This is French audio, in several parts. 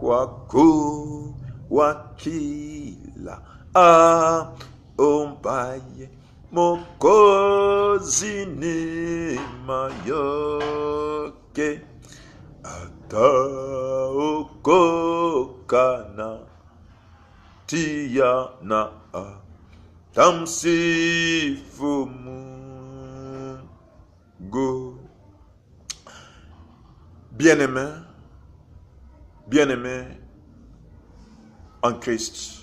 Kwaku wakila a ombaye mokozi ni mayoke ata okokana tia na a tamsifu Mungu. Bien-aimé en Christ,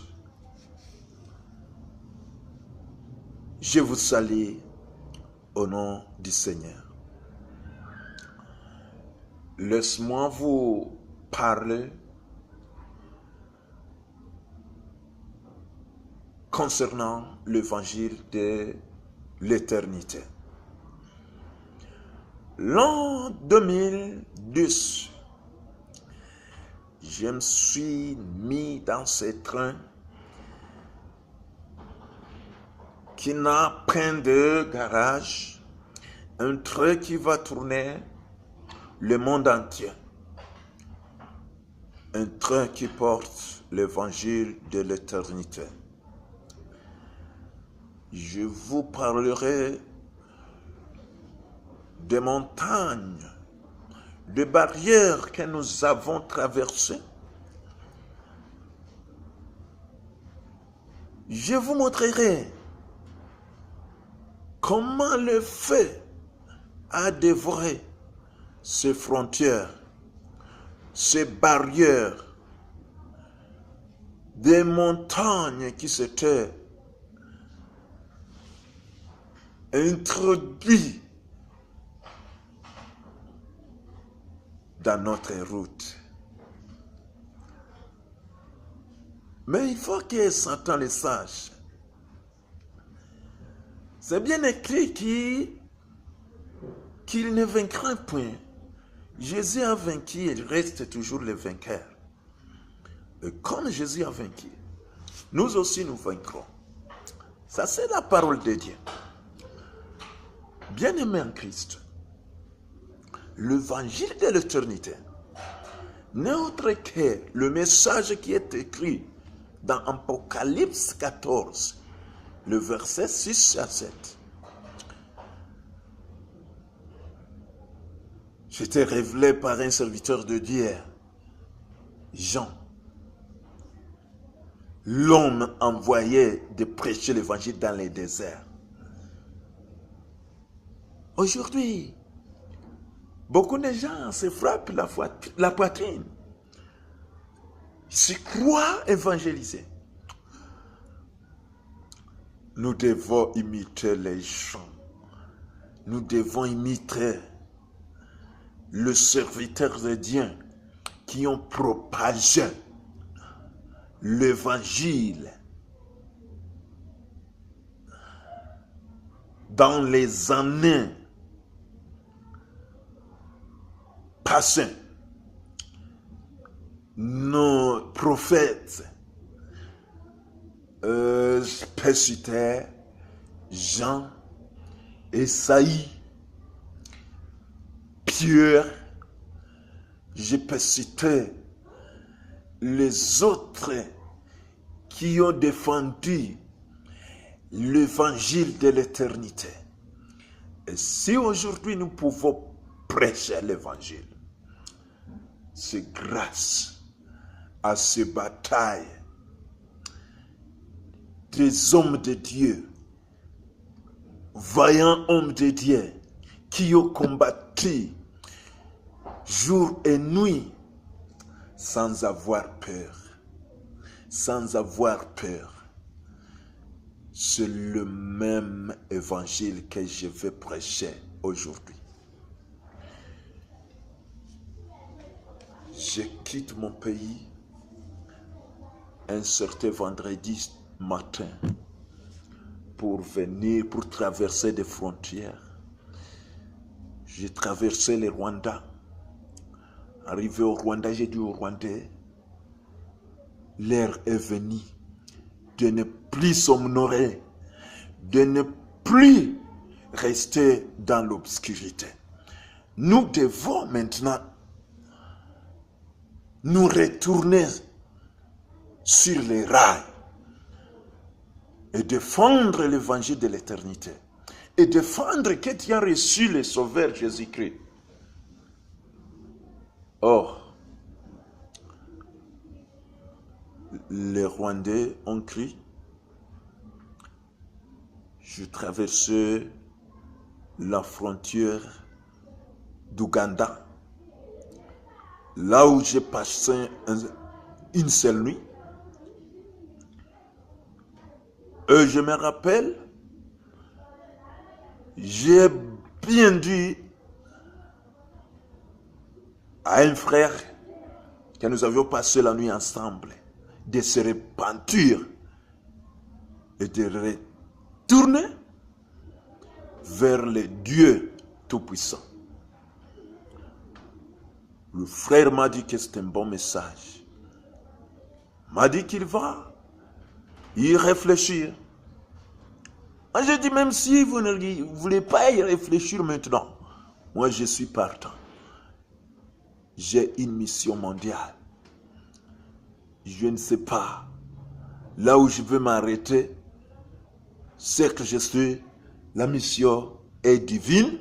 je vous salue au nom du Seigneur. Laisse-moi vous parler concernant l'évangile de l'éternité. L'an 2010, je me suis mis dans ce train qui n'a pas de garage, un train qui va tourner le monde entier, un train qui porte l'évangile de l'éternité. Je vous parlerai des montagnes, des barrières que nous avons traversées. Je vous montrerai comment le feu a dévoré ces frontières, ces barrières, des montagnes qui s'étaient introduites dans notre route. Mais il faut que Satan le sache. C'est bien écrit qu'il ne vaincra point. Jésus a vaincu, il reste toujours le vainqueur. Et comme Jésus a vaincu, nous aussi nous vaincrons. Ça, c'est la parole de Dieu. Bien-aimé en Christ, l'évangile de l'éternité n'est autre que le message qui est écrit dans Apocalypse 14, le verset 6 à 7. J'étais révélé par un serviteur de Dieu, Jean. L'homme envoyé de prêcher l'évangile dans les déserts. Aujourd'hui, beaucoup de gens se frappent la poitrine. Ils se croient évangélisés. Nous devons imiter les gens. Nous devons imiter le serviteur de Dieu qui ont propagé l'évangile dans les années passées. Nos prophètes, je peux citer Jean, Esaïe, Pierre, je peux citer les autres qui ont défendu l'évangile de l'éternité. Et si aujourd'hui nous pouvons prêcher l'évangile, c'est grâce à ces batailles des hommes de Dieu, vaillants hommes de Dieu, qui ont combattu jour et nuit sans avoir peur. Sans avoir peur. C'est le même évangile que je vais prêcher aujourd'hui. Je quitte mon pays un certain vendredi matin pour traverser des frontières. J'ai traversé le Rwanda. Arrivé au Rwanda, j'ai dit aux Rwandais, l'heure est venue de ne plus s'honorer, de ne plus rester dans l'obscurité. Nous devons maintenant nous retourner sur les rails et défendre l'évangile de l'éternité et défendre que tu as reçu le Sauveur Jésus-Christ. Or, les Rwandais ont crié. Je traversais la frontière d'Ouganda, là où j'ai passé une seule nuit. Et je me rappelle, j'ai bien dit à un frère que nous avions passé la nuit ensemble de se repentir et de retourner vers le Dieu Tout-Puissant. Le frère m'a dit que c'est un bon message. M'a dit qu'il va y réfléchir. Moi, j'ai dit, même si vous ne voulez pas y réfléchir maintenant, moi, je suis partant. J'ai une mission mondiale. Je ne sais pas. Là où je veux m'arrêter, c'est que je suis, la mission est divine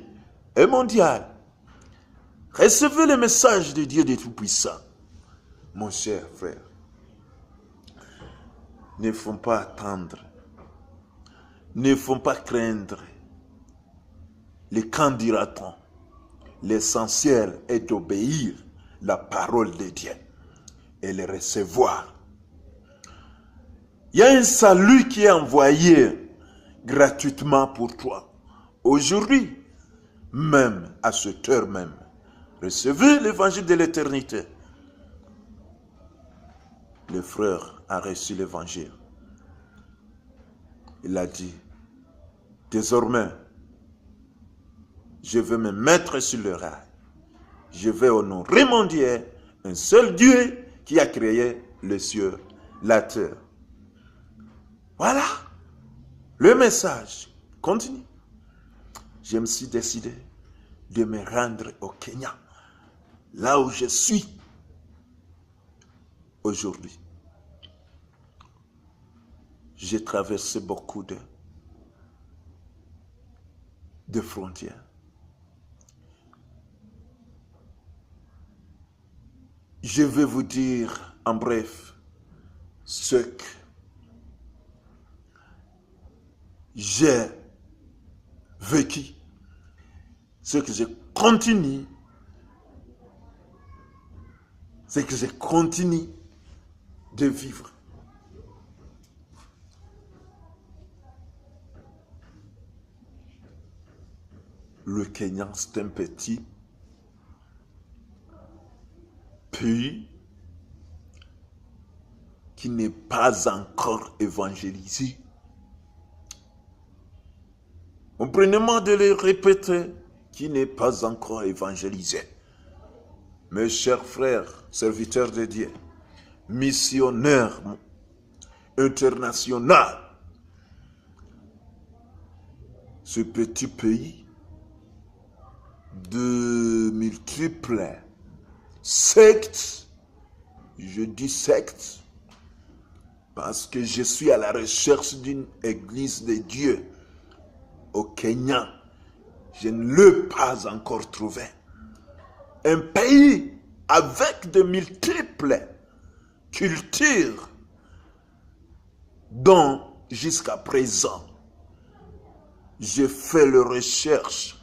et mondiale. Recevez le message de Dieu de Tout-Puissant. Mon cher frère, ne faut pas attendre. Ne faut pas craindre. Le quand dira-t-on? L'essentiel est d'obéir la parole de Dieu et le recevoir. Il y a un salut qui est envoyé gratuitement pour toi. Aujourd'hui, même à cette heure même, recevez l'évangile de l'éternité. Le frère a reçu l'évangile. Il a dit, désormais, je vais me mettre sur le rail. Je vais honorer mon Dieu, un seul Dieu qui a créé les cieux, la terre. Voilà, le message continue. Je me suis décidé de me rendre au Kenya, là où je suis aujourd'hui. J'ai traversé beaucoup de frontières. Je vais vous dire en bref ce que j'ai vécu, ce que je continue, de vivre. Le Kenya, c'est un petit pays qui n'est pas encore évangélisé. Comprenez-moi de le répéter, qui n'est pas encore évangélisé. Mes chers frères, serviteurs de Dieu, missionnaires internationaux, ce petit pays de multiples sectes, je dis sectes, parce que je suis à la recherche d'une église de Dieu au Kenya. Je ne l'ai pas encore trouvé. Un pays avec de multiples cultures dont jusqu'à présent j'ai fait les recherches.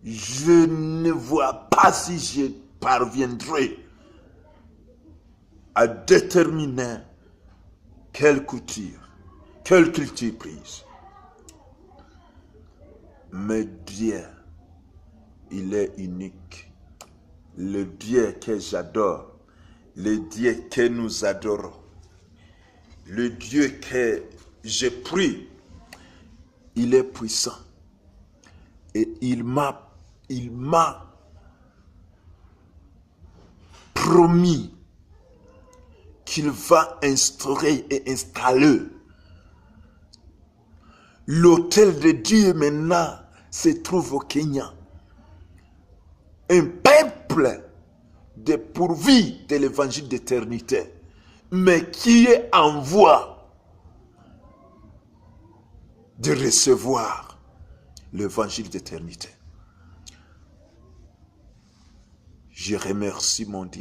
Je ne vois pas si je parviendrai à déterminer quelle culture prise. Mais Dieu, il est unique. Le Dieu que j'adore, le Dieu que nous adorons, le Dieu que je prie, il est puissant. Et il m'a promis qu'il va instaurer et installer l'autel de Dieu. Maintenant se trouve au Kenya. Un peuple dépourvu de l'évangile d'éternité, mais qui est en voie de recevoir l'évangile d'éternité. Je remercie mon Dieu.